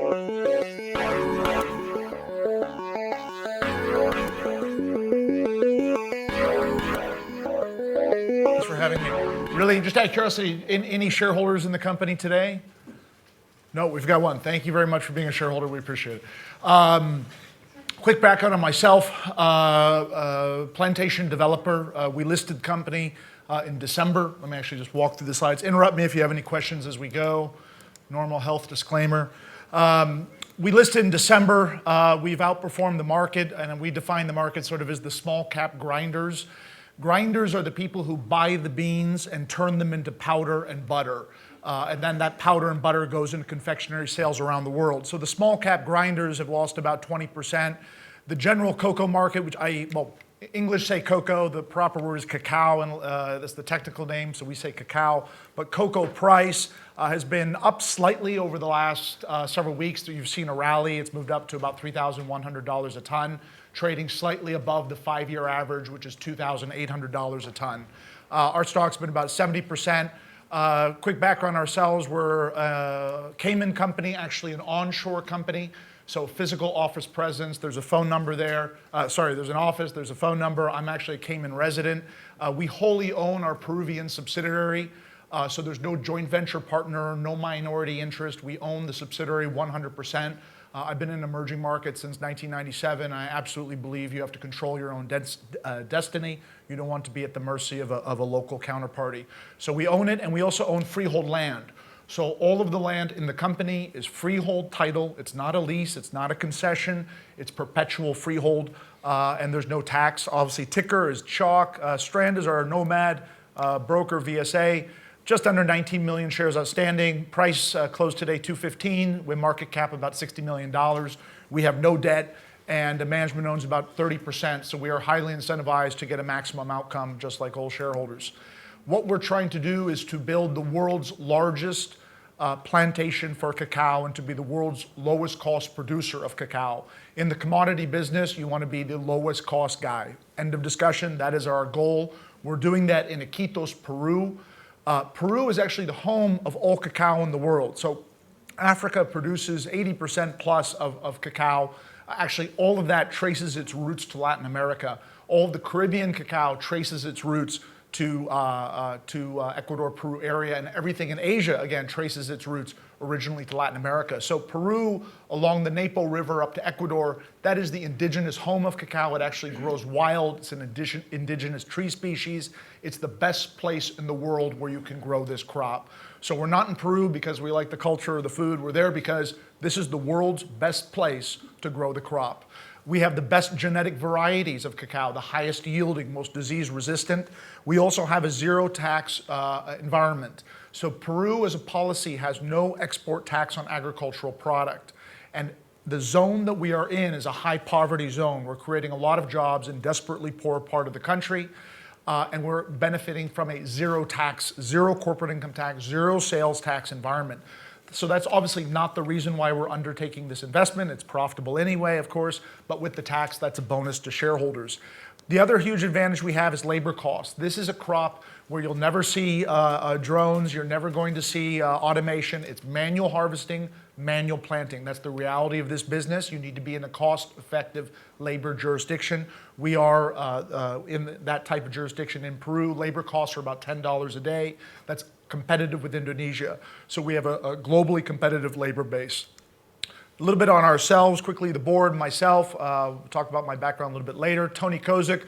Thanks for having me. Really, just out of curiosity, any shareholders in the company today? No, we've got one. Thank you very much for being a shareholder. We appreciate it. Quick background on myself. Plantation developer. We listed the company in December. Let me actually just walk through the slides. Interrupt me if you have any questions as we go. Normal health disclaimer. We listed in December. We've outperformed the market, and we define the market sort of as the small cap grinders. Grinders are the people who buy the beans and turn them into powder and butter. And then that powder and butter goes into confectionery sales around the world. So the small cap grinders have lost about 20%. The general cocoa market, which English say cocoa, the proper word is cacao, and that's the technical name, so we say cacao. But cocoa price has been up slightly over the last several weeks. You've seen a rally. It's moved up to about $3,100 a ton, trading slightly above the 5-year average, which is $2,800 a ton. Our stock's been about 70%. Quick background on ourselves, we're a Cayman company, actually an onshore company. So physical office presence, there's a phone number there. There's an office, there's a phone number. I'm actually a Cayman resident. We wholly own our Peruvian subsidiary. So there's no joint venture partner, no minority interest. We own the subsidiary 100%. I've been in emerging markets since 1997. I absolutely believe you have to control your own destiny. You don't want to be at the mercy of a local counterparty. So we own it, and we also own freehold land. So all of the land in the company is freehold title. It's not a lease, it's not a concession, it's perpetual freehold, and there's no tax. Obviously, ticker is CHOC. Strand is our nomad broker, VSA. Just under 19 million shares outstanding. Price closed today $215 with market cap about $60 million. We have no debt, and the management owns about 30%, so we are highly incentivized to get a maximum outcome just like all shareholders. What we're trying to do is to build the world's largest plantation for cacao and to be the world's lowest cost producer of cacao. In the commodity business, you want to be the lowest cost guy. End of discussion. That is our goal. We're doing that in Iquitos, Peru. Peru is actually the home of all cacao in the world. So Africa produces 80% plus of cacao. Actually, all of that traces its roots to Latin America. All of the Caribbean cacao traces its roots to Ecuador, Peru area, and everything in Asia, again, traces its roots originally to Latin America. So Peru, along the Napo River up to Ecuador, that is the indigenous home of cacao. It actually grows wild. It's an indigenous tree species. It's the best place in the world where you can grow this crop. So we're not in Peru because we like the culture or the food. We're there because this is the world's best place to grow the crop. We have the best genetic varieties of cacao, the highest yielding, most disease resistant. We also have a zero tax environment. So Peru as a policy has no export tax on agricultural product. And the zone that we are in is a high poverty zone. We're creating a lot of jobs in desperately poor part of the country. And we're benefiting from a zero tax, zero corporate income tax, zero sales tax environment. So that's obviously not the reason why we're undertaking this investment. It's profitable anyway, of course, but with the tax, that's a bonus to shareholders. The other huge advantage we have is labor costs. This is a crop where you'll never see drones, you're never going to see automation. It's manual harvesting, manual planting. That's the reality of this business. You need to be in a cost-effective labor jurisdiction. We are in that type of jurisdiction in Peru. Labor costs are about $10 a day. That's competitive with Indonesia. So we have a globally competitive labor base. A little bit on ourselves, quickly, the board, myself, we'll talk about my background a little bit later. Tony Kozik,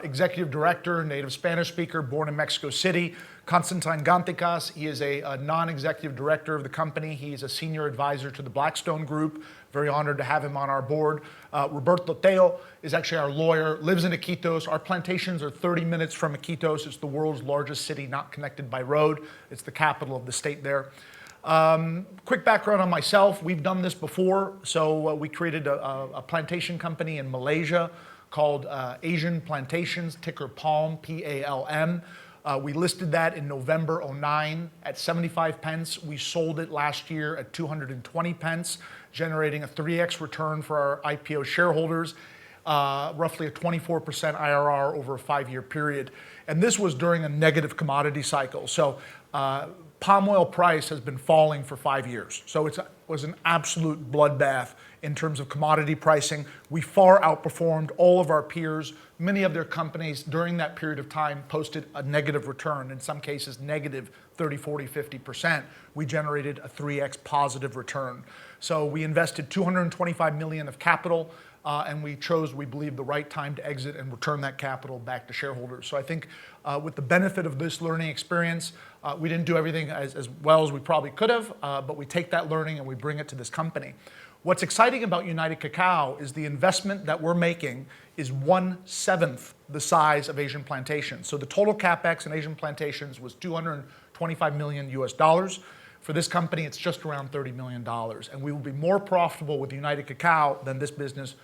executive director, native Spanish speaker, born in Mexico City. Constantine Gantikas, he is a non-executive director of the company. He's a senior advisor to the Blackstone Group. Very honored to have him on our board. Roberto Teo is actually our lawyer, lives in Iquitos. Our plantations are 30 minutes from Iquitos. It's the world's largest city not connected by road. It's the capital of the state there. Quick background on myself. We've done this before. So we created a plantation company in Malaysia called Asian Plantations, ticker PALM, P-A-L-M. We listed that in November 09 at 75 pence. We sold it last year at 220 pence, generating a 3x return for our IPO shareholders, roughly a 24% IRR over a 5-year period. And this was during a negative commodity cycle. So palm oil price has been falling for 5 years. So it was an absolute bloodbath in terms of commodity pricing. We far outperformed all of our peers. Many of their companies during that period of time posted a negative return, in some cases negative 30, 40, 50%. We generated a 3x positive return. So we invested $225 million of capital, and we chose, we believe, the right time to exit and return that capital back to shareholders. So I think with the benefit of this learning experience, we didn't do everything as well as we probably could have, but we take that learning and we bring it to this company. What's exciting about United Cacao is the investment that we're making is 1/7 the size of Asian Plantation. So the total capex in Asian Plantations was $225 million US. For this company, it's just around $30 million. And we will be more profitable with United Cacao than this business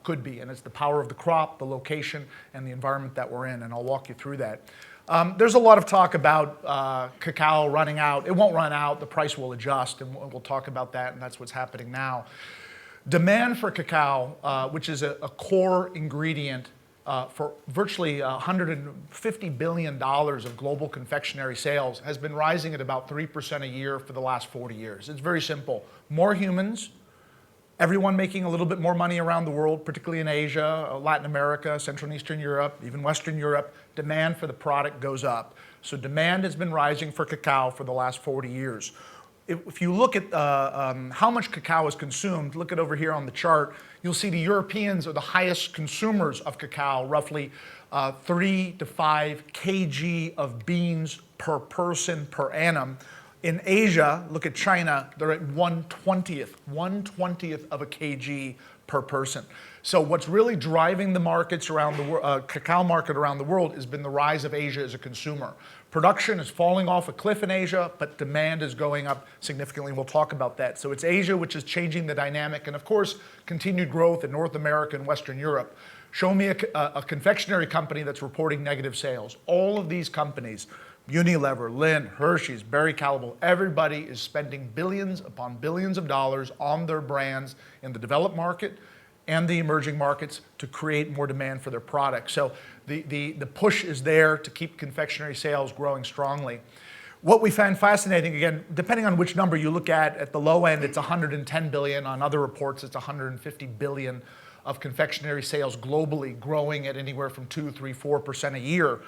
could be. And it's the power of the crop, the location, and the environment that we're in. And I'll walk you through that. There's a lot of talk about cacao running out. It won't run out. The price will adjust, and we'll talk about that, and that's what's happening now. Demand for cacao, which is a core ingredient for virtually $150 billion of global confectionery sales, has been rising at about 3% a year for the last 40 years. It's very simple. More humans, everyone making a little bit more money around the world, particularly in Asia, Latin America, Central and Eastern Europe, even Western Europe, demand for the product goes up. So demand has been rising for cacao for the last 40 years. If you look at how much cacao is consumed, look at over here on the chart, you'll see the Europeans are the highest consumers of cacao, roughly 3 to 5 kg of beans per person per annum. In Asia, look at China, they're at 1/20th of a kg per person. So what's really driving the markets around the world, cacao market around the world, has been the rise of Asia as a consumer. Production is falling off a cliff in Asia, but demand is going up significantly. We'll talk about that. So it's Asia which is changing the dynamic, and of course, continued growth in North America and Western Europe. Show me a confectionery company that's reporting negative sales. All of these companies, Unilever, Lindt, Hershey's, Berry Callebaut, everybody is spending billions upon billions of dollars on their brands in the developed market and the emerging markets to create more demand for their products. So the push is there to keep confectionery sales growing strongly. What we find fascinating, again, depending on which number you look at the low end, it's 110 billion. On other reports, it's 150 billion of confectionery sales globally, growing at anywhere from 2, 3, 4% a year,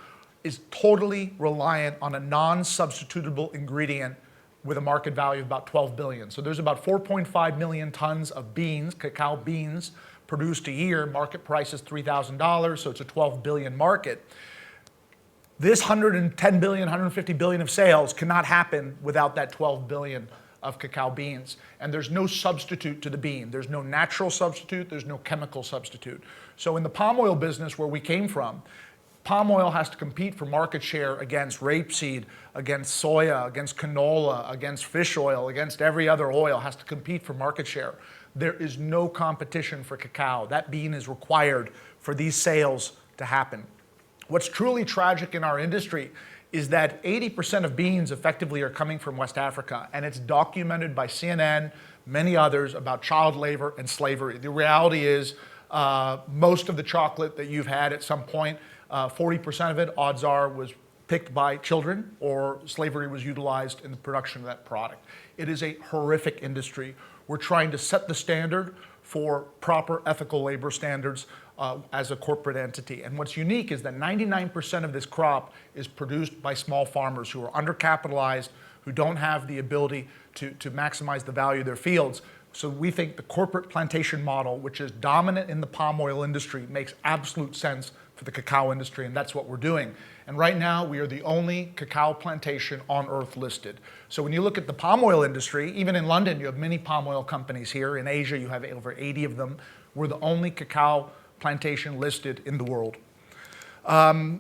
is totally reliant on a non-substitutable ingredient with a market value of about 12 billion. So there's about 4.5 million tons of beans, cacao beans, produced a year. Market price is $3,000, so it's a 12 billion market. This 110 billion, 150 billion of sales cannot happen without that 12 billion of cacao beans. And there's no substitute to the bean. There's no natural substitute, there's no chemical substitute. So in the palm oil business where we came from, palm oil has to compete for market share against rapeseed, against soya, against canola, against fish oil, against every other oil, has to compete for market share. There is no competition for cacao. That bean is required for these sales to happen. What's truly tragic in our industry is that 80% of beans effectively are coming from West Africa, and it's documented by CNN, many others, about child labor and slavery. The reality is most of the chocolate that you've had at some point, 40% of it, odds are, was picked by children, or slavery was utilized in the production of that product. It is a horrific industry. We're trying to set the standard for proper ethical labor standards as a corporate entity. And what's unique is that 99% of this crop is produced by small farmers who are undercapitalized, who don't have the ability to maximize the value of their fields. So we think the corporate plantation model, which is dominant in the palm oil industry, makes absolute sense for the cacao industry, and that's what we're doing. And right now, we are the only cacao plantation on earth listed. So when you look at the palm oil industry, even in London, you have many palm oil companies here. In Asia, you have over 80 of them. We're the only cacao plantation listed in the world.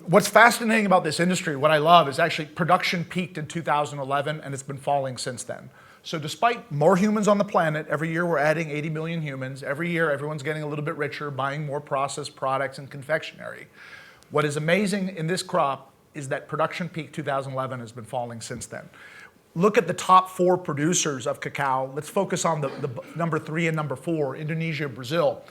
What's fascinating about this industry, what I love, is actually production peaked in 2011, and it's been falling since then. So despite more humans on the planet, every year we're adding 80 million humans. Every year everyone's getting a little bit richer, buying more processed products and confectionery. What is amazing in this crop is that production peak 2011 has been falling since then. Look at the top 4 producers of cacao. Let's focus on the number 3 and number 4, Indonesia, Brazil.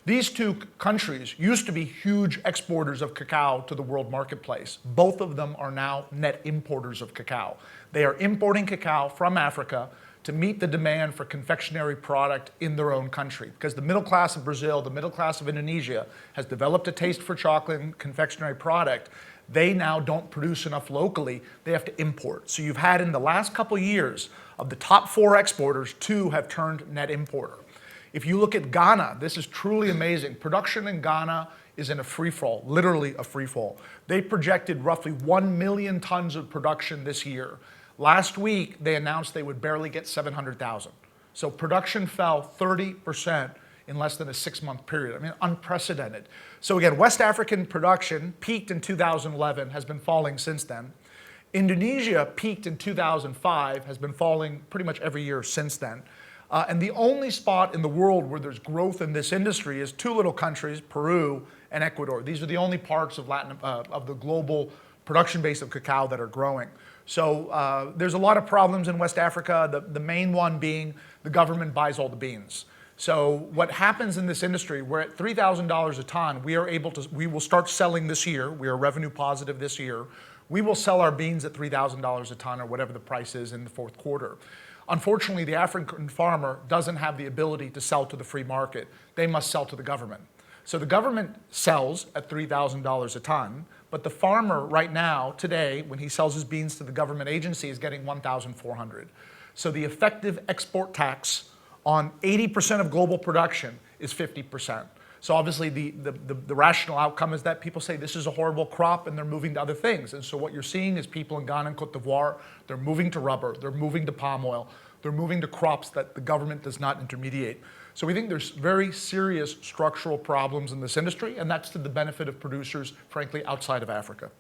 These two countries used to be huge exporters of cacao to the world marketplace. Both of them are now net importers of cacao. They are importing cacao from Africa to meet the demand for confectionery product in their own country. Because the middle class of Brazil, the middle class of Indonesia has developed a taste for chocolate and confectionery product. They now don't produce enough locally, they have to import. So you've had in the last couple of years, of the top 4 exporters, 2 have turned net importer. If you look at Ghana, this is truly amazing. Production in Ghana is in a free fall, literally a free fall. They projected roughly 1 million tons of production this year. Last week, they announced they would barely get 700,000. So production fell 30% in less than a 6-month period. I mean, unprecedented. So again, West African production peaked in 2011, has been falling since then. Indonesia peaked in 2005, has been falling pretty much every year since then. And the only spot in the world where there's growth in this industry is 2 little countries, Peru and Ecuador. These are the only parts of of the global production base of cacao that are growing. So there's a lot of problems in West Africa, the main one being the government buys all the beans. So what happens in this industry, we're at $3,000 a ton. We will start selling this year. We are revenue positive this year. We will sell our beans at $3,000 a ton or whatever the price is in the 4th quarter. Unfortunately, the African farmer doesn't have the ability to sell to the free market. They must sell to the government. So the government sells at $3,000 a ton, but the farmer right now, today, when he sells his beans to the government agency, is getting $1,400. So the effective export tax on 80% of global production is 50%. So obviously the rational outcome is that people say this is a horrible crop and they're moving to other things. And so what you're seeing is people in Ghana and Cote d'Ivoire, they're moving to rubber, they're moving to palm oil, they're moving to crops that the government does not intermediate. So we think there's very serious structural problems in this industry, and that's to the benefit of producers, frankly, outside of Africa.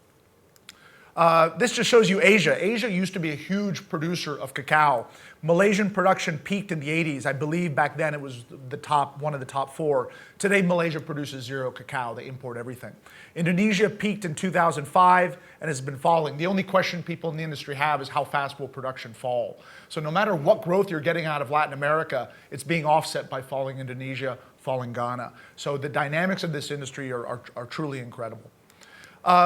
This just shows you Asia. Asia used to be a huge producer of cacao. Malaysian production peaked in the 80s. I believe back then it was one of the top 4. Today, Malaysia produces 0 cacao. They import everything. Indonesia peaked in 2005 and has been falling. The only question people in the industry have is how fast will production fall? So no matter what growth you're getting out of Latin America, it's being offset by falling Indonesia, falling Ghana. So the dynamics of this industry are truly incredible.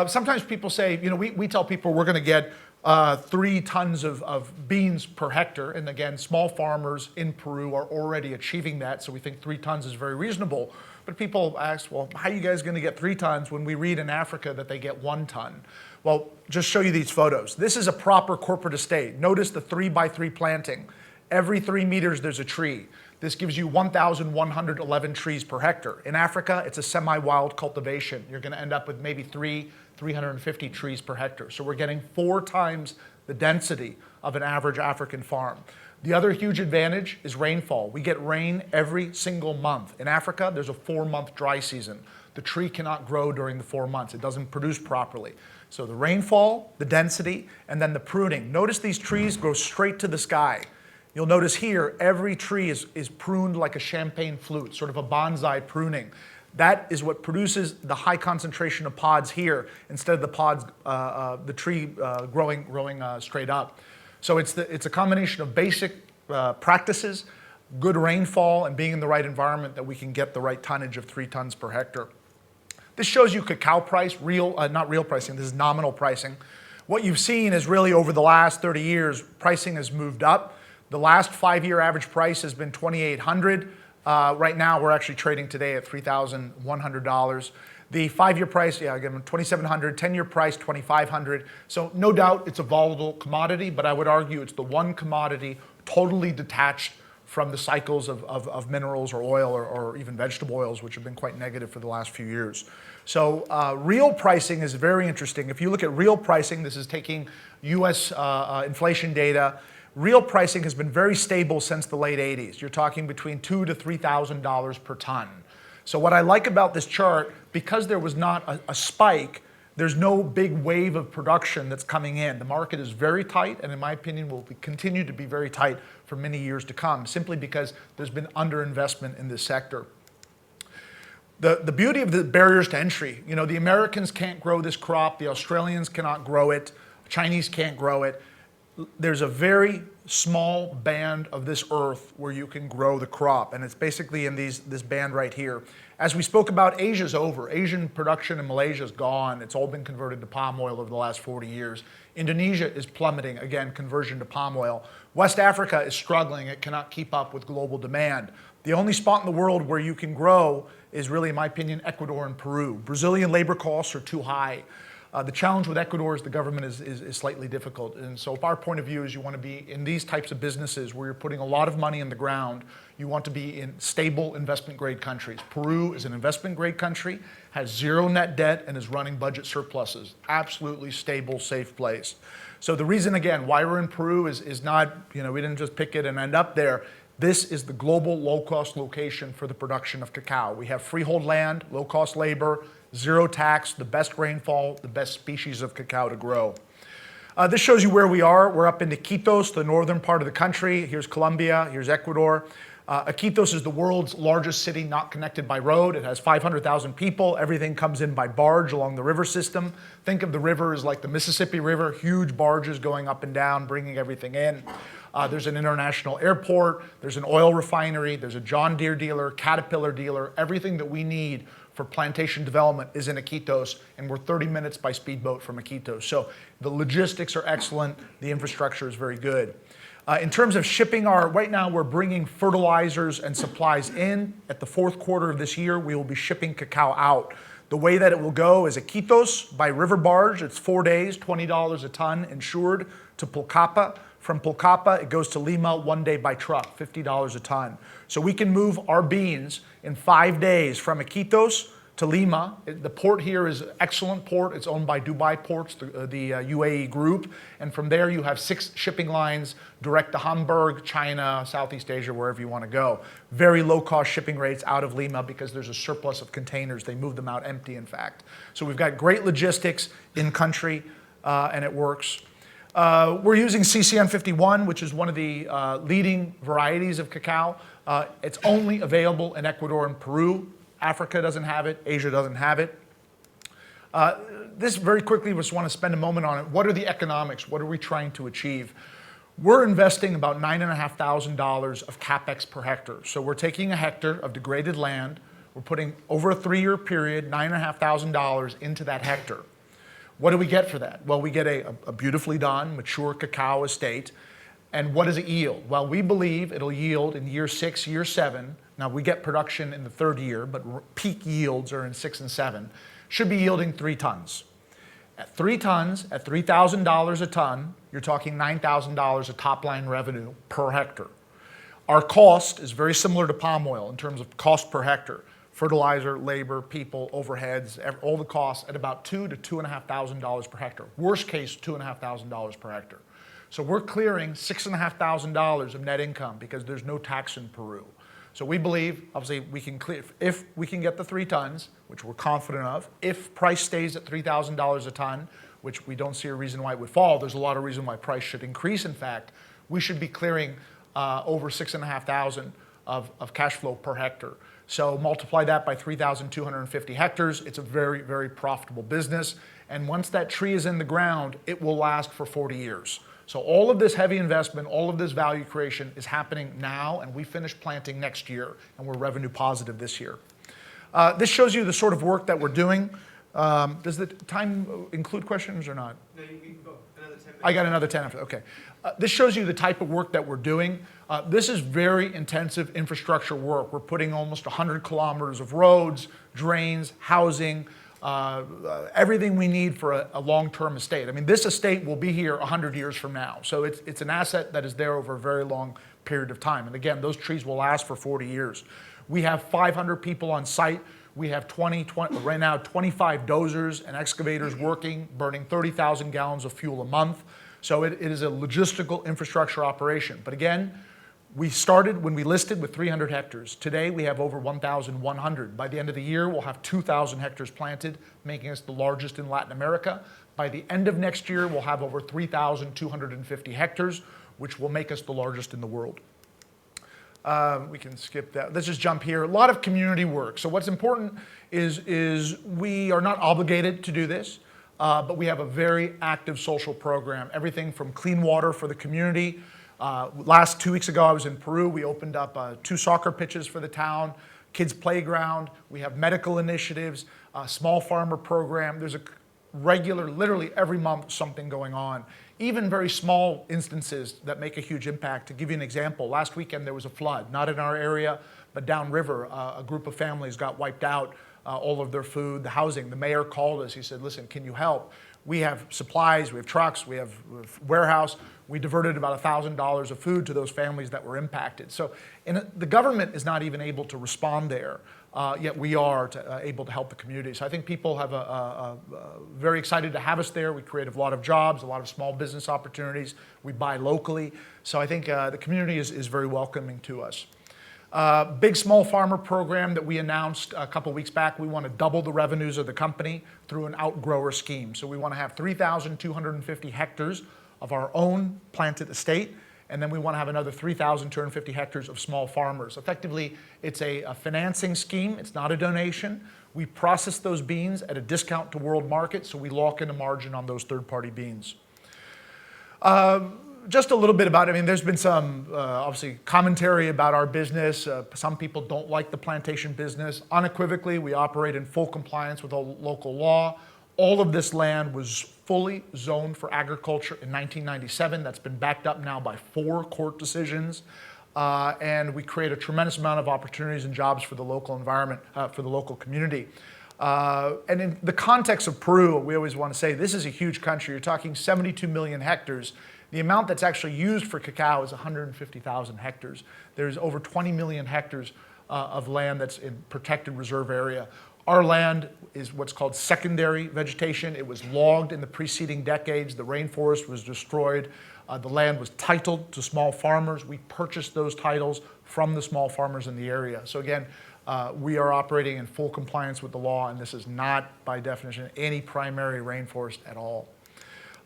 Sometimes people say, we tell people we're going to get 3 tons of beans per hectare. And again, small farmers in Peru are already achieving that. So we think 3 tons is very reasonable. But people ask, well, how are you guys going to get 3 tons when we read in Africa that they get 1 ton? Well, just show you these photos. This is a proper corporate estate. Notice the 3x3 planting. Every 3 meters, there's a tree. This gives you 1,111 trees per hectare. In Africa, it's a semi-wild cultivation. You're going to end up with maybe 350 trees per hectare. So we're getting 4 times the density of an average African farm. The other huge advantage is rainfall. We get rain every single month. In Africa, there's a 4-month dry season. The tree cannot grow during the 4 months. It doesn't produce properly. So the rainfall, the density, and then the pruning. Notice these trees grow straight to the sky. You'll notice here, every tree is pruned like a champagne flute, sort of a bonsai pruning. That is what produces the high concentration of pods here, instead of the pods, the tree growing straight up. So it's a combination of basic practices, good rainfall, and being in the right environment that we can get the right tonnage of 3 tons per hectare. This shows you cacao price, not real pricing, this is nominal pricing. What you've seen is really over the last 30 years, pricing has moved up. The last 5-year average price has been $2,800. Right now, we're actually trading today at $3,100. The 5-year price, again, $2,700. 10-year price, $2,500. So no doubt it's a volatile commodity, but I would argue it's the one commodity totally detached from the cycles of minerals or oil or even vegetable oils, which have been quite negative for the last few years. So real pricing is very interesting. If you look at real pricing, this is taking U.S. Inflation data. Real pricing has been very stable since the late 80s. You're talking between $2,000 to $3,000 per ton. So what I like about this chart, because there was not a spike, there's no big wave of production that's coming in. The market is very tight, and in my opinion, will continue to be very tight for many years to come, simply because there's been underinvestment in this sector. The beauty of the barriers to entry, the Americans can't grow this crop, the Australians cannot grow it, Chinese can't grow it. there's a very small band of this earth where you can grow the crop, and it's basically in this band right here. As we spoke about, Asia's over. Asian production in Malaysia is gone. It's all been converted to palm oil over the last 40 years. Indonesia is plummeting, again, conversion to palm oil. West Africa is struggling. It cannot keep up with global demand. The only spot in the world where you can grow is really, in my opinion, Ecuador and Peru. Brazilian labor costs are too high. The challenge with Ecuador is the government is slightly difficult. And so our point of view is you want to be in these types of businesses where you're putting a lot of money in the ground. You want to be in stable investment grade countries. Peru is an investment grade country, has zero net debt, and is running budget surpluses. Absolutely stable, safe place. So the reason, again, why we're in Peru is not, we didn't just pick it and end up there. This is the global low-cost location for the production of cacao. We have freehold land, low-cost labor, zero tax, the best rainfall, the best species of cacao to grow. This shows you where we are. We're up in Iquitos, the northern part of the country. Here's Colombia, here's Ecuador. Iquitos is the world's largest city not connected by road. It has 500,000 people. Everything comes in by barge along the river system. Think of the river as like the Mississippi River, huge barges going up and down, bringing everything in. There's an international airport, there's an oil refinery, there's a John Deere dealer, Caterpillar dealer. Everything that we need for plantation development is in Iquitos, and we're 30 minutes by speedboat from Iquitos. So the logistics are excellent, the infrastructure is very good. In terms of shipping, right now we're bringing fertilizers and supplies in. At the fourth quarter of this year, we will be shipping cacao out. The way that it will go is Iquitos by river barge. It's 4 days, $20 a ton insured to Pulcapa. From Pulcapa, it goes to Lima 1 day by truck, $50 a ton. So we can move our beans in 5 days from Iquitos to Lima. The port here is an excellent port. It's owned by Dubai Ports, the UAE group. And from there, you have 6 shipping lines direct to Hamburg, China, Southeast Asia, wherever you want to go. Very low-cost shipping rates out of Lima because there's a surplus of containers. They move them out empty, in fact. So we've got great logistics in country, and it works. We're using CCN 51, which is one of the leading varieties of cacao. It's only available in Ecuador and Peru. Africa doesn't have it, Asia doesn't have it. This very quickly, we just want to spend a moment on it. What are the economics? What are we trying to achieve? We're investing about $9,500 of CapEx per hectare. So we're taking a hectare of degraded land, we're putting over a 3-year period, $9,500 into that hectare. What do we get for that? Well, we get a beautifully done, mature cacao estate. And what does it yield? Well, we believe it'll yield in year 6, year 7. Now, we get production in the 3rd year, but peak yields are in 6 and 7. Should be yielding 3 tons. At 3 tons, at $3,000 a ton, you're talking $9,000 of top-line revenue per hectare. Our cost is very similar to palm oil in terms of cost per hectare. Fertilizer, labor, people, overheads, all the costs at about $2,000 to $2,500 per hectare. Worst case, $2,500 per hectare. So we're clearing $6,500 of net income because there's no tax in Peru. So we believe, obviously, we can clear, if we can get the 3 tons, which we're confident of, if price stays at $3,000 a ton, which we don't see a reason why it would fall, there's a lot of reason why price should increase, in fact, we should be clearing over $6,500 of cash flow per hectare. So multiply that by 3,250 hectares. It's a very, very profitable business. And once that tree is in the ground, it will last for 40 years. So all of this heavy investment, all of this value creation is happening now, and we finish planting next year, and we're revenue positive this year. This shows you the sort of work that we're doing. Does the time include questions or not? No, you can go. Another 10 minutes. I got another 10 after, okay. This shows you the type of work that we're doing. This is very intensive infrastructure work. We're putting almost 100 kilometers of roads, drains, housing, everything we need for a long-term estate. I mean, this estate will be here 100 years from now. So it's an asset that is there over a very long period of time. And again, those trees will last for 40 years. We have 500 people on site. We have right now 25 dozers and excavators working, burning 30,000 gallons of fuel a month. So it is a logistical infrastructure operation. But again, we started when we listed with 300 hectares. Today we have over 1,100. By the end of the year, we'll have 2,000 hectares planted, making us the largest in Latin America. By the end of next year, we'll have over 3,250 hectares, which will make us the largest in the world. We can skip that. Let's just jump here. A lot of community work. So what's important is we are not obligated to do this. but we have a very active social program, everything from clean water for the community. Last 2 weeks ago, I was in Peru. We opened up 2 soccer pitches for the town, kids playground. We have medical initiatives, a small farmer program. There's a regular, literally every month, something going on. Even very small instances that make a huge impact. To give you an example, last weekend there was a flood, not in our area, but downriver. A group of families got wiped out, all of their food, the housing. The mayor called us. He said, listen, can you help? We have supplies, we have trucks, we have warehouse. We diverted about $1,000 of food to those families that were impacted. So the government is not even able to respond there, yet we are able to help the community. So I think people have very excited to have us there. We create a lot of jobs, a lot of small business opportunities. We buy locally. So I think the community is very welcoming to us. Big small farmer program that we announced a couple weeks back. We want to double the revenues of the company through an outgrower scheme. So we want to have 3,250 hectares of our own planted estate, and then we want to have another 3,250 hectares of small farmers. Effectively, it's a financing scheme. It's not a donation. We process those beans at a discount to world market, so we lock in a margin on those third-party beans. Just a little bit about it. I mean, there's been some, obviously, commentary about our business. Some people don't like the plantation business. Unequivocally, we operate in full compliance with all local law. All of this land was fully zoned for agriculture in 1997. That's been backed up now by 4 court decisions. And we create a tremendous amount of opportunities and jobs for the local environment, for the local community. And in the context of Peru, we always want to say this is a huge country. You're talking 72 million hectares. The amount that's actually used for cacao is 150,000 hectares. There's over 20 million hectares of land that's in protected reserve area. Our land is what's called secondary vegetation. It was logged in the preceding decades. The rainforest was destroyed. The land was titled to small farmers. We purchased those titles from the small farmers in the area. So again, we are operating in full compliance with the law, and this is not, by definition, any primary rainforest at all.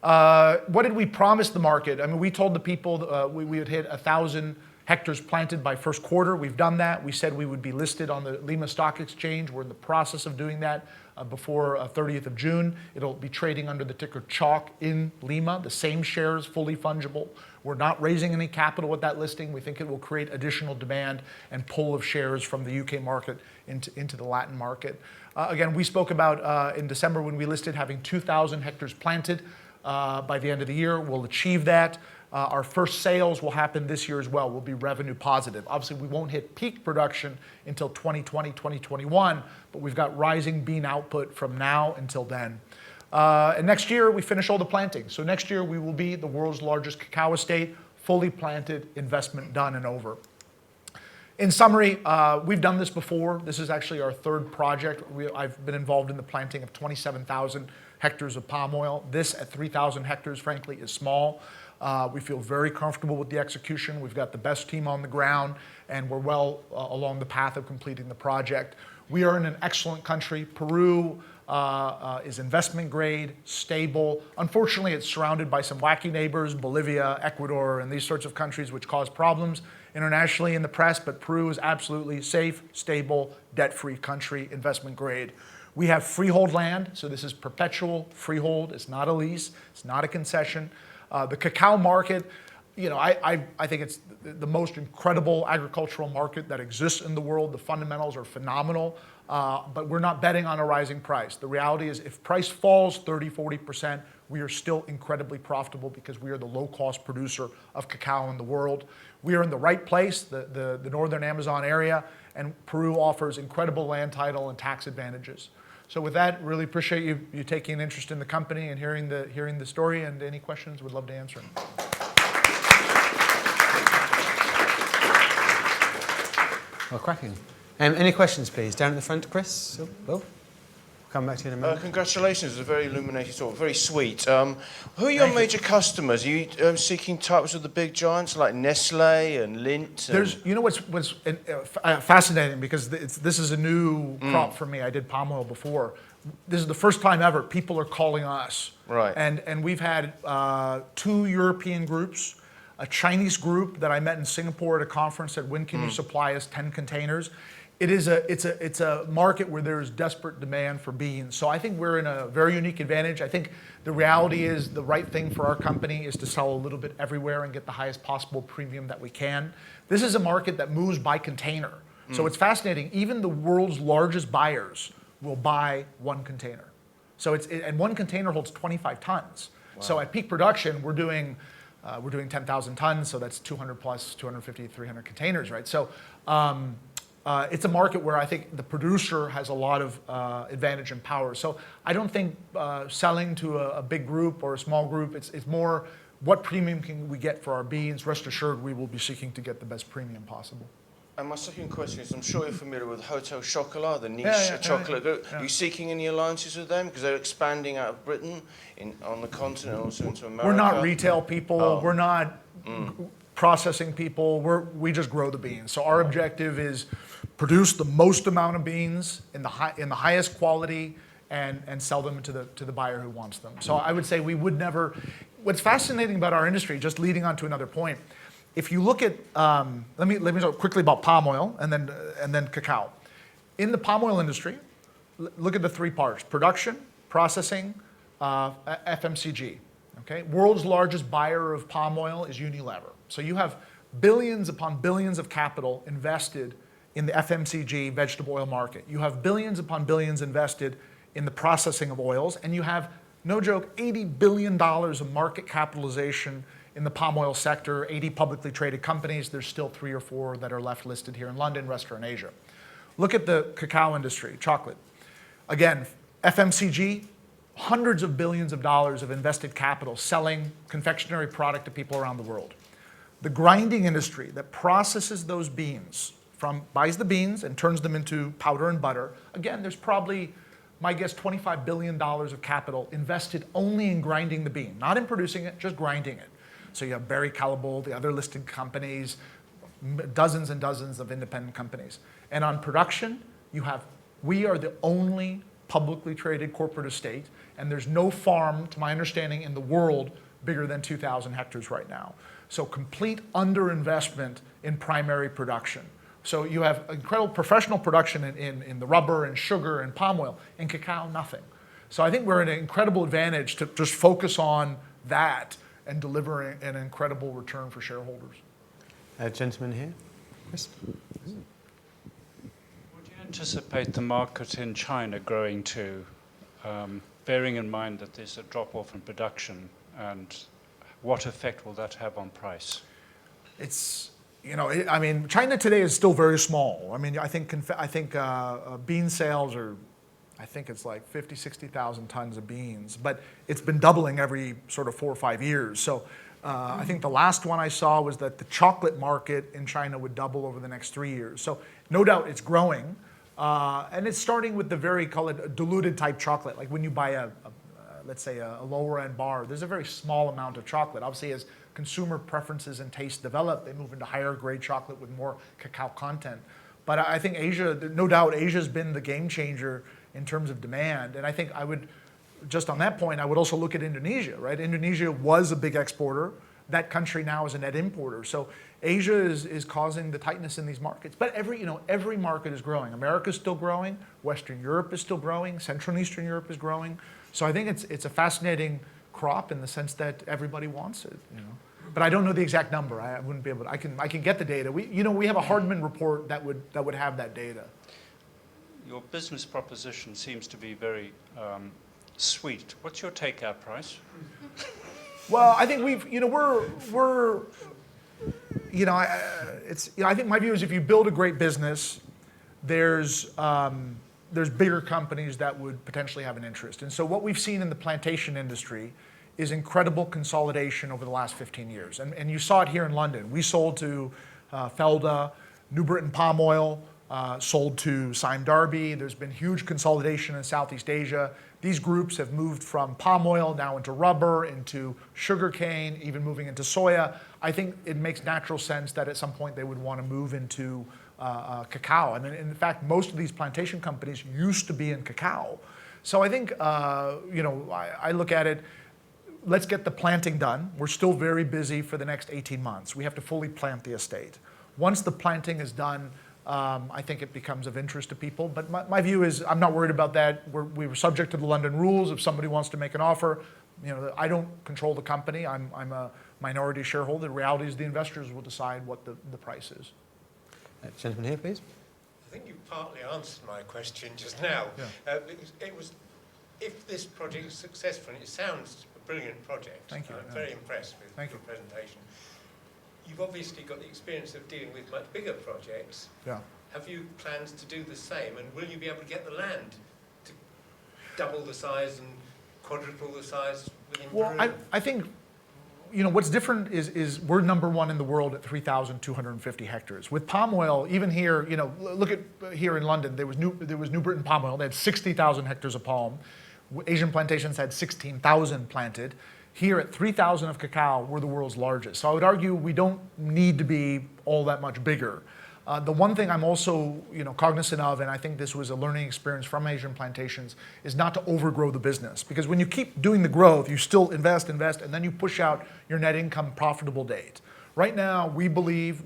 What did we promise the market? I mean, we told the people we would hit 1,000 hectares planted by first quarter. We've done that. We said we would be listed on the Lima Stock Exchange. We're in the process of doing that before 30th of June. It'll be trading under the ticker CHOC in Lima, the same shares, fully fungible. We're not raising any capital with that listing. We think it will create additional demand and pull of shares from the UK market into the Latin market. Again, we spoke about in December when we listed having 2,000 hectares planted by the end of the year. We'll achieve that. Our first sales will happen this year as well. We'll be revenue positive. Obviously, we won't hit peak production until 2020, 2021, but we've got rising bean output from now until then. And next year, we finish all the planting. So next year, we will be the world's largest cacao estate, fully planted, investment done and over. In summary, we've done this before. This is actually our 3rd project. I've been involved in the planting of 27,000 hectares of palm oil. This at 3,000 hectares, frankly, is small. We feel very comfortable with the execution. We've got the best team on the ground, and we're well along the path of completing the project. We are in an excellent country. Peru is investment grade, stable. Unfortunately, it's surrounded by some wacky neighbors, Bolivia, Ecuador, and these sorts of countries which cause problems internationally in the press, but Peru is absolutely safe, stable, debt-free country, investment grade. We have freehold land, so this is perpetual freehold. It's not a lease. It's not a concession. The cacao market, you know, I think it's the most incredible agricultural market that exists in the world. The fundamentals are phenomenal, but we're not betting on a rising price. The reality is if price falls 30, 40%, we are still incredibly profitable because we are the low-cost producer of cacao in the world. We are in the right place, the northern Amazon area, and Peru offers incredible land title and tax advantages. So with that, really appreciate you taking an interest in the company and hearing the story, and any questions, we'd love to answer them. Well, cracking. Any questions, please? Down at the front, Chris? Will? Come back to you in a minute. Congratulations, it's a very illuminating talk, very sweet. Who are your major customers? Are you seeking types of the big giants like Nestle and Lindt? You know what's fascinating, because this is a new crop for me. I did palm oil before. This is the first time ever people are calling us. Right. And we've had 2 European groups, a Chinese group that I met in Singapore at a conference said, when can you supply us 10 containers? It's a market where there's desperate demand for beans. So I think we're in a very unique advantage. I think the reality is the right thing for our company is to sell a little bit everywhere and get the highest possible premium that we can. This is a market that moves by container. So it's fascinating. Even the world's largest buyers will buy one container. So and one container holds 25 tons. Wow. So at peak production, we're doing 10,000 tons. So that's 200 plus 250, 300 containers, right? So it's a market where I think the producer has a lot of advantage and power. So I don't think selling to a big group or a small group, it's more what premium can we get for our beans. Rest assured, we will be seeking to get the best premium possible. And my second question is, I'm sure you're familiar with Hotel Chocolat, the niche chocolate group. Are you seeking any alliances with them? Because they're expanding out of Britain, on the continent, also into America. We're not retail people. We're not processing people. We just grow the beans. So our objective is produce the most amount of beans in the highest quality and sell them to the buyer who wants them. So I would say we would never. What's fascinating about our industry, just leading on to another point, if you look at, let me talk quickly about palm oil and then cacao. In the palm oil industry, look at the three parts: production, processing, FMCG. Okay, world's largest buyer of palm oil is Unilever. So you have billions upon billions of capital invested in the FMCG vegetable oil market. You have billions upon billions invested in the processing of oils, and you have, no joke, $80 billion of market capitalization in the palm oil sector, 80 publicly traded companies. There's still 3 or 4 that are left listed here in London, rest are in Asia. Look at the cacao industry, chocolate. Again, FMCG, hundreds of billions of dollars of invested capital selling confectionery product to people around the world. The grinding industry that processes those beans, buys the beans and turns them into powder and butter. Again, there's probably, my guess, $25 billion of capital invested only in grinding the bean, not in producing it, just grinding it. So you have Barry Callebaut, the other listed companies, dozens and dozens of independent companies. And on production, we are the only publicly traded corporate estate, and there's no farm, to my understanding, in the world bigger than 2,000 hectares right now. So complete underinvestment in primary production. So you have incredible professional production in the rubber and sugar and palm oil. In cacao, nothing. So I think we're in an incredible advantage to just focus on that and deliver an incredible return for shareholders. Gentleman here, Chris. Would you anticipate the market in China growing too, bearing in mind that there's a drop-off in production, and what effect will that have on price? China today is still very small. I mean, I think bean sales are, I think it's like 50, 60,000 tons of beans, but it's been doubling every sort of 4 or 5 years. So I think the last one I saw was that the chocolate market in China would double over the next 3 years. So no doubt it's growing, and it's starting with the very, call it diluted type chocolate. Like when you buy let's say a lower end bar, there's a very small amount of chocolate. Obviously, as consumer preferences and tastes develop, they move into higher grade chocolate with more cacao content. But I think Asia, no doubt Asia's been the game changer in terms of demand. And I think just on that point, I would also look at Indonesia, right? Indonesia was a big exporter. That country now is a net importer. So Asia is causing the tightness in these markets. But every market is growing. America's still growing. Western Europe is still growing. Central and Eastern Europe is growing. So I think it's a fascinating crop in the sense that everybody wants it, But I don't know the exact number. I wouldn't be able to. I can get the data. We have a Hardman report that would have that data. Your business proposition seems to be very sweet. What's your takeout price? Well, I think I think my view is if you build a great business, there's bigger companies that would potentially have an interest. And so what we've seen in the plantation industry is incredible consolidation over the last 15 years. And you saw it here in London. We sold to Felda, New Britain Palm Oil, sold to Sime Darby. There's been huge consolidation in Southeast Asia. These groups have moved from palm oil now into rubber, into sugarcane, even moving into soya. I think it makes natural sense that at some point they would want to move into cacao. And in fact, most of these plantation companies used to be in cacao. So I think, I look at it, let's get the planting done. We're still very busy for the next 18 months. We have to fully plant the estate. Once the planting is done, I think it becomes of interest to people. But my view is I'm not worried about that. We were subject to the London rules. If somebody wants to make an offer, I don't control the company. I'm a minority shareholder. The reality is the investors will decide what the price is. Gentleman here, please. I think you partly answered my question just now. Yeah. It was, if this project is successful, and it sounds a brilliant project. Thank you. I'm very impressed with your presentation. You've obviously got the experience of dealing with much bigger projects. Yeah. Have you plans to do the same, and will you be able to get the land to double the size and quadruple the size within Peru? Well, I think, what's different is we're number one in the world at 3,250 hectares. With palm oil, even here, look at here in London, there was New Britain Palm Oil. They had 60,000 hectares of palm. Asian plantations had 16,000 planted. Here at 3,000 of cacao, we're the world's largest. So I would argue we don't need to be all that much bigger. The one thing I'm also cognizant of, and I think this was a learning experience from Asian plantations, is not to overgrow the business. Because when you keep doing the growth, you still invest, and then you push out your net income profitable date. Right now, we believe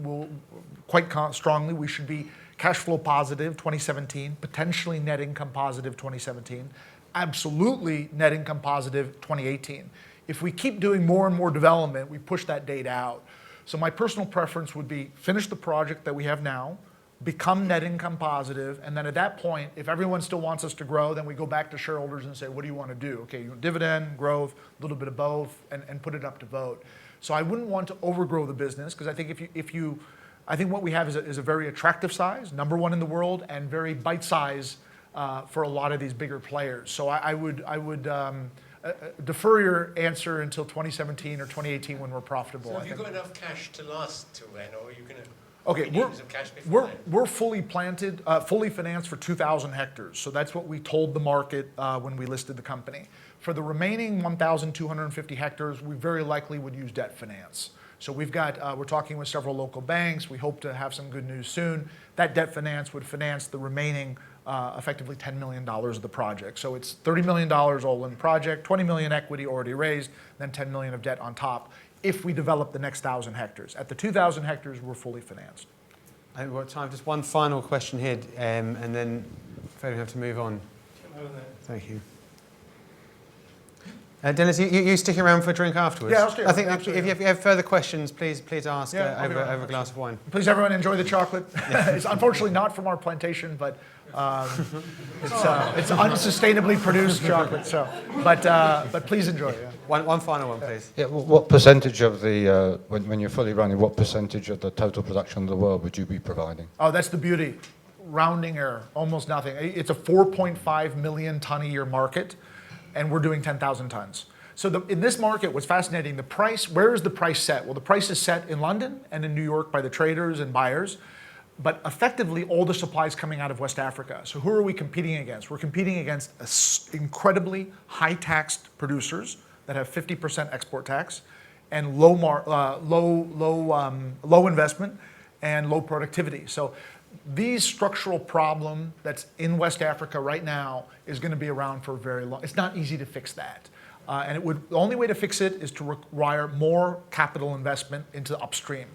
quite strongly we should be cash flow positive 2017, potentially net income positive 2017, absolutely net income positive 2018. If we keep doing more and more development, we push that date out. So my personal preference would be finish the project that we have now, become net income positive, and then at that point, if everyone still wants us to grow, then we go back to shareholders and say, what do you want to do? Okay, dividend, growth, a little bit of both, and put it up to vote. So I wouldn't want to overgrow the business, because I think I think what we have is a very attractive size, number one in the world, and very bite size for a lot of these bigger players. So I would defer your answer until 2017 or 2018 when we're profitable. So have you got enough cash to last till then, or are you going to some cash before we're then? we're fully planted, fully financed for 2,000 hectares. So that's what we told the market when we listed the company. For the remaining 1,250 hectares, we very likely would use debt finance. So we're talking with several local banks. We hope to have some good news soon. That debt finance would finance the remaining effectively $10 million of the project. So it's $30 million all in project, 20 million equity already raised, then 10 million of debt on top if we develop the next 1,000 hectares. At the 2,000 hectares, we're fully financed. I think we've got time for just one final question here, and then I'm afraid we have to move on. Thank you. Dennis, you stick around for a drink afterwards? Yeah, I'll stay. I think Absolutely. if you have further questions, please ask over a glass of wine. Please, everyone, enjoy the chocolate. It's unfortunately not from our plantation, but it's unsustainably produced chocolate. So, but please enjoy it. Yeah. One final one, please. Yeah, what percentage of the, when you're fully running, what percentage of the total production of the world would you be providing? Oh, that's the beauty. Rounding error, almost nothing. It's a 4.5 million ton a year market, and we're doing 10,000 tons. So in this market, what's fascinating, the price, where is the price set? Well, the price is set in London and in New York by the traders and buyers, but effectively all the supply is coming out of West Africa. So who are we competing against? We're competing against incredibly high-taxed producers that have 50% export tax and low investment and low productivity. So these structural problem that's in West Africa right now is going to be around for very long. It's not easy to fix that. And the only way to fix it is to require more capital investment into upstream.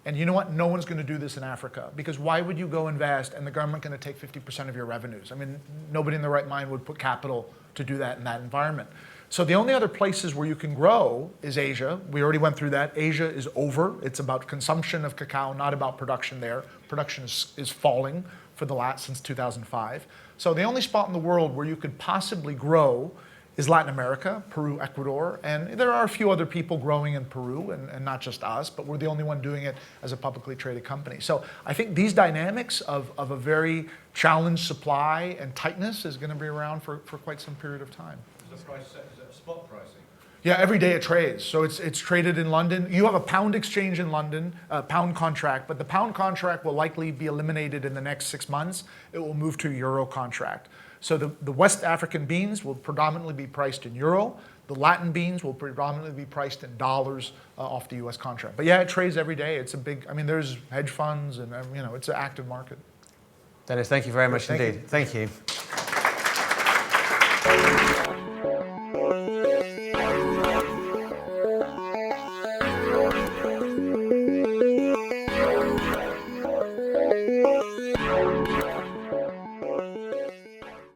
And you know what? No one's going to do this in Africa, because why would you go invest and the government going to take 50% of your revenues? I mean, nobody in their right mind would put capital to do that in that environment. So the only other places where you can grow is Asia. We already went through that. Asia is over. It's about consumption of cacao, not about production there. Production is falling for the last since 2005. So the only spot in the world where you could possibly grow is Latin America, Peru, Ecuador, and there are a few other people growing in Peru, and not just us, but we're the only one doing it as a publicly traded company. So I think these dynamics of a very challenged supply and tightness is going to be around for quite some period of time. Is the price set, is that spot pricing? Yeah, every day it trades. So it's traded in London. You have a pound exchange in London, a pound contract, but the pound contract will likely be eliminated in the next 6 months. It will move to a euro contract. So the West African beans will predominantly be priced in euro. The Latin beans will predominantly be priced in dollars off the US contract. But yeah, it trades every day. It's a big, I mean, there's hedge funds and, it's an active market. Dennis, thank you very much indeed. Thank you.